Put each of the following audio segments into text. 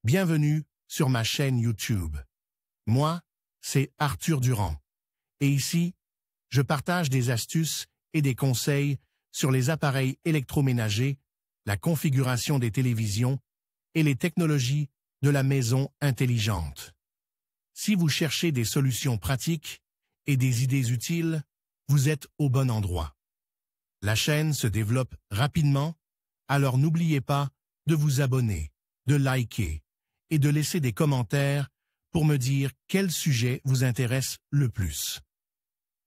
Bienvenue sur ma chaîne YouTube. Moi, c'est Arthur Durand. Et ici, je partage des astuces et des conseils sur les appareils électroménagers, la configuration des télévisions et les technologies de la maison intelligente. Si vous cherchez des solutions pratiques et des idées utiles, vous êtes au bon endroit. La chaîne se développe rapidement, alors n'oubliez pas de vous abonner, de liker et de laisser des commentaires pour me dire quel sujet vous intéresse le plus.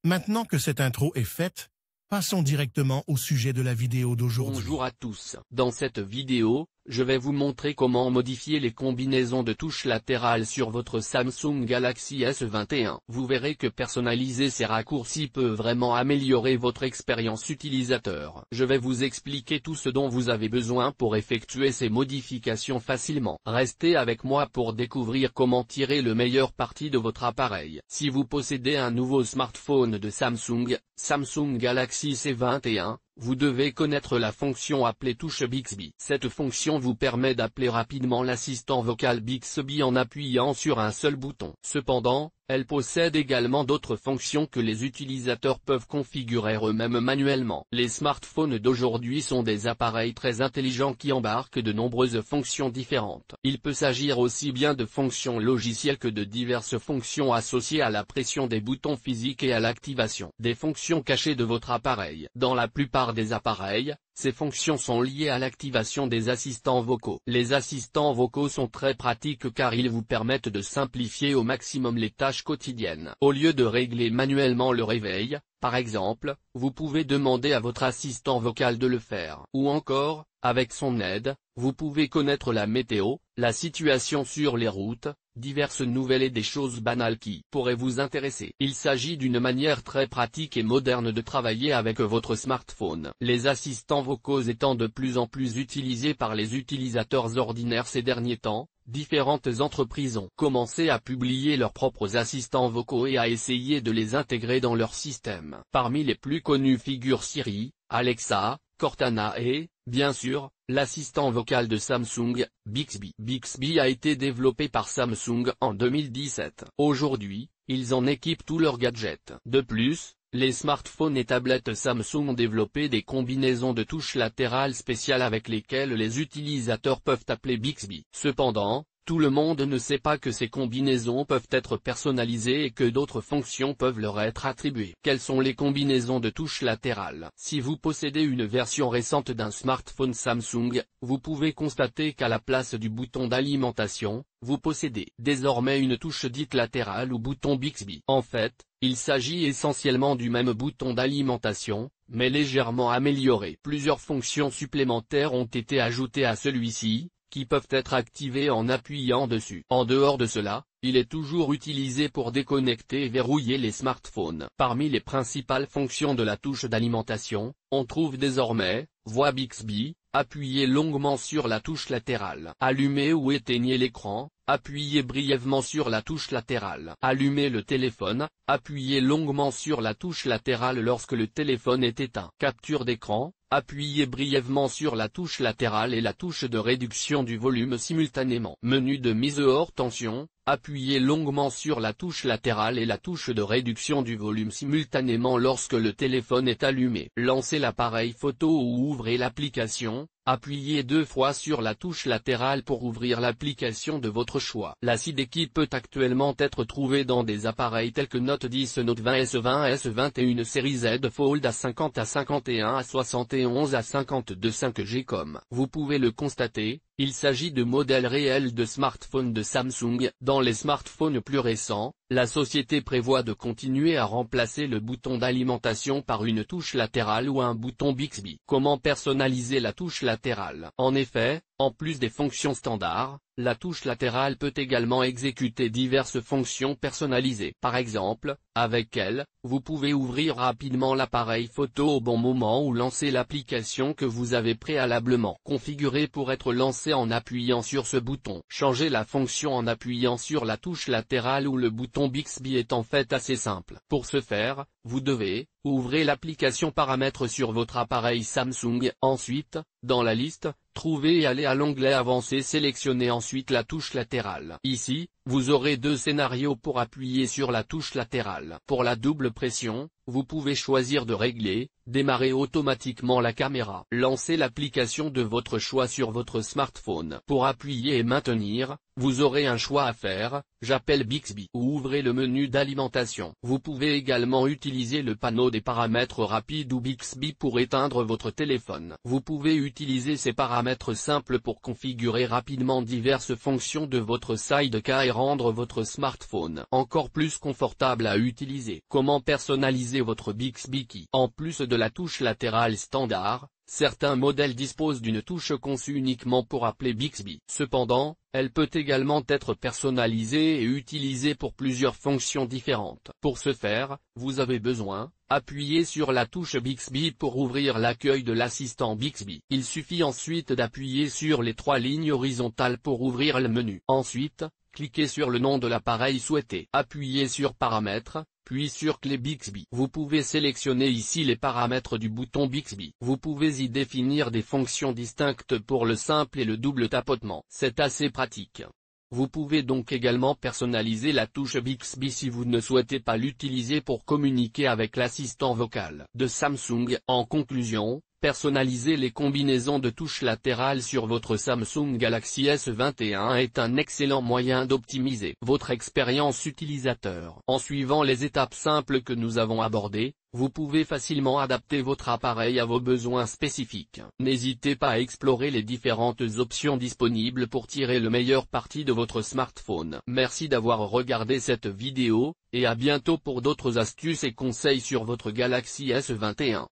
Maintenant que cette intro est faite, passons directement au sujet de la vidéo d'aujourd'hui. Bonjour à tous. Dans cette vidéo, je vais vous montrer comment modifier les combinaisons de touches latérales sur votre Samsung Galaxy S21. Vous verrez que personnaliser ces raccourcis peut vraiment améliorer votre expérience utilisateur. Je vais vous expliquer tout ce dont vous avez besoin pour effectuer ces modifications facilement. Restez avec moi pour découvrir comment tirer le meilleur parti de votre appareil. Si vous possédez un nouveau smartphone de Samsung Galaxy S21, vous devez connaître la fonction appelée touche Bixby. Cette fonction vous permet d'appeler rapidement l'assistant vocal Bixby en appuyant sur un seul bouton. Cependant, elle possède également d'autres fonctions que les utilisateurs peuvent configurer eux-mêmes manuellement. Les smartphones d'aujourd'hui sont des appareils très intelligents qui embarquent de nombreuses fonctions différentes. Il peut s'agir aussi bien de fonctions logicielles que de diverses fonctions associées à la pression des boutons physiques et à l'activation des fonctions cachées de votre appareil. Dans la plupart des appareils, ces fonctions sont liées à l'activation des assistants vocaux. Les assistants vocaux sont très pratiques car ils vous permettent de simplifier au maximum les tâches quotidiennes. Au lieu de régler manuellement le réveil, par exemple, vous pouvez demander à votre assistant vocal de le faire. Ou encore, avec son aide, vous pouvez connaître la météo, la situation sur les routes, diverses nouvelles et des choses banales qui pourraient vous intéresser. Il s'agit d'une manière très pratique et moderne de travailler avec votre smartphone. Les assistants vocaux étant de plus en plus utilisés par les utilisateurs ordinaires ces derniers temps, différentes entreprises ont commencé à publier leurs propres assistants vocaux et à essayer de les intégrer dans leur système. Parmi les plus connus figurent Siri, Alexa, Cortana et, bien sûr, l'assistant vocal de Samsung, Bixby. Bixby a été développé par Samsung en 2017. Aujourd'hui, ils en équipent tous leurs gadgets. De plus, les smartphones et tablettes Samsung ont développé des combinaisons de touches latérales spéciales avec lesquelles les utilisateurs peuvent appeler Bixby. Cependant, tout le monde ne sait pas que ces combinaisons peuvent être personnalisées et que d'autres fonctions peuvent leur être attribuées. Quelles sont les combinaisons de touches latérales? Si vous possédez une version récente d'un smartphone Samsung, vous pouvez constater qu'à la place du bouton d'alimentation, vous possédez désormais une touche dite latérale ou bouton Bixby. En fait, il s'agit essentiellement du même bouton d'alimentation, mais légèrement amélioré. Plusieurs fonctions supplémentaires ont été ajoutées à celui-ci, qui peuvent être activées en appuyant dessus. En dehors de cela, il est toujours utilisé pour déconnecter et verrouiller les smartphones. Parmi les principales fonctions de la touche d'alimentation, on trouve désormais, voix Bixby, appuyez longuement sur la touche latérale. Allumez ou éteignez l'écran, appuyez brièvement sur la touche latérale. Allumez le téléphone, appuyez longuement sur la touche latérale lorsque le téléphone est éteint. Capture d'écran, appuyez brièvement sur la touche latérale et la touche de réduction du volume simultanément. Menu de mise hors tension, appuyez longuement sur la touche latérale et la touche de réduction du volume simultanément lorsque le téléphone est allumé. Lancez l'appareil photo ou ouvrez l'application, appuyez 2 fois sur la touche latérale pour ouvrir l'application de votre choix. La SID-Key peut actuellement être trouvée dans des appareils tels que Note 10, Note 20, S20, S21 série Z Fold A50, A51, A71, A52 5G comme vous pouvez le constater. Il s'agit de modèles réels de smartphones de Samsung. Dans les smartphones plus récents, la société prévoit de continuer à remplacer le bouton d'alimentation par une touche latérale ou un bouton Bixby. Comment personnaliser la touche latérale? En effet, en plus des fonctions standards, la touche latérale peut également exécuter diverses fonctions personnalisées. Par exemple, avec elle, vous pouvez ouvrir rapidement l'appareil photo au bon moment ou lancer l'application que vous avez préalablement configurée pour être lancée en appuyant sur ce bouton. Changer la fonction en appuyant sur la touche latérale ou le bouton Bixby est en fait assez simple. Pour ce faire, vous devez ouvrir l'application Paramètres sur votre appareil Samsung. Ensuite, Dans la liste, trouvez et allez à l'onglet Avancé, sélectionnez ensuite la touche latérale. Ici, vous aurez deux scénarios pour appuyer sur la touche latérale. Pour la double pression, vous pouvez choisir de régler, démarrer automatiquement la caméra. Lancez l'application de votre choix sur votre smartphone. Pour appuyer et maintenir, vous aurez un choix à faire, j'appelle Bixby, ou ouvrez le menu d'alimentation. Vous pouvez également utiliser le panneau des paramètres rapides ou Bixby pour éteindre votre téléphone. Vous pouvez utiliser ces paramètres simples pour configurer rapidement diverses fonctions de votre sidecar et rendre votre smartphone encore plus confortable à utiliser. Comment personnaliser votre Bixby Key? En plus de la touche latérale standard, certains modèles disposent d'une touche conçue uniquement pour appeler Bixby. Cependant, elle peut également être personnalisée et utilisée pour plusieurs fonctions différentes. Pour ce faire, vous avez besoin, appuyer sur la touche Bixby pour ouvrir l'accueil de l'assistant Bixby. Il suffit ensuite d'appuyer sur les trois lignes horizontales pour ouvrir le menu. Ensuite, cliquez sur le nom de l'appareil souhaité. Appuyez sur Paramètres, puis sur Clé Bixby. Vous pouvez sélectionner ici les paramètres du bouton Bixby. Vous pouvez y définir des fonctions distinctes pour le simple et le double tapotement. C'est assez pratique. Vous pouvez donc également personnaliser la touche Bixby si vous ne souhaitez pas l'utiliser pour communiquer avec l'assistant vocal de Samsung. En conclusion, personnaliser les combinaisons de touches latérales sur votre Samsung Galaxy S21 est un excellent moyen d'optimiser votre expérience utilisateur. En suivant les étapes simples que nous avons abordées, vous pouvez facilement adapter votre appareil à vos besoins spécifiques. N'hésitez pas à explorer les différentes options disponibles pour tirer le meilleur parti de votre smartphone. Merci d'avoir regardé cette vidéo, et à bientôt pour d'autres astuces et conseils sur votre Galaxy S21.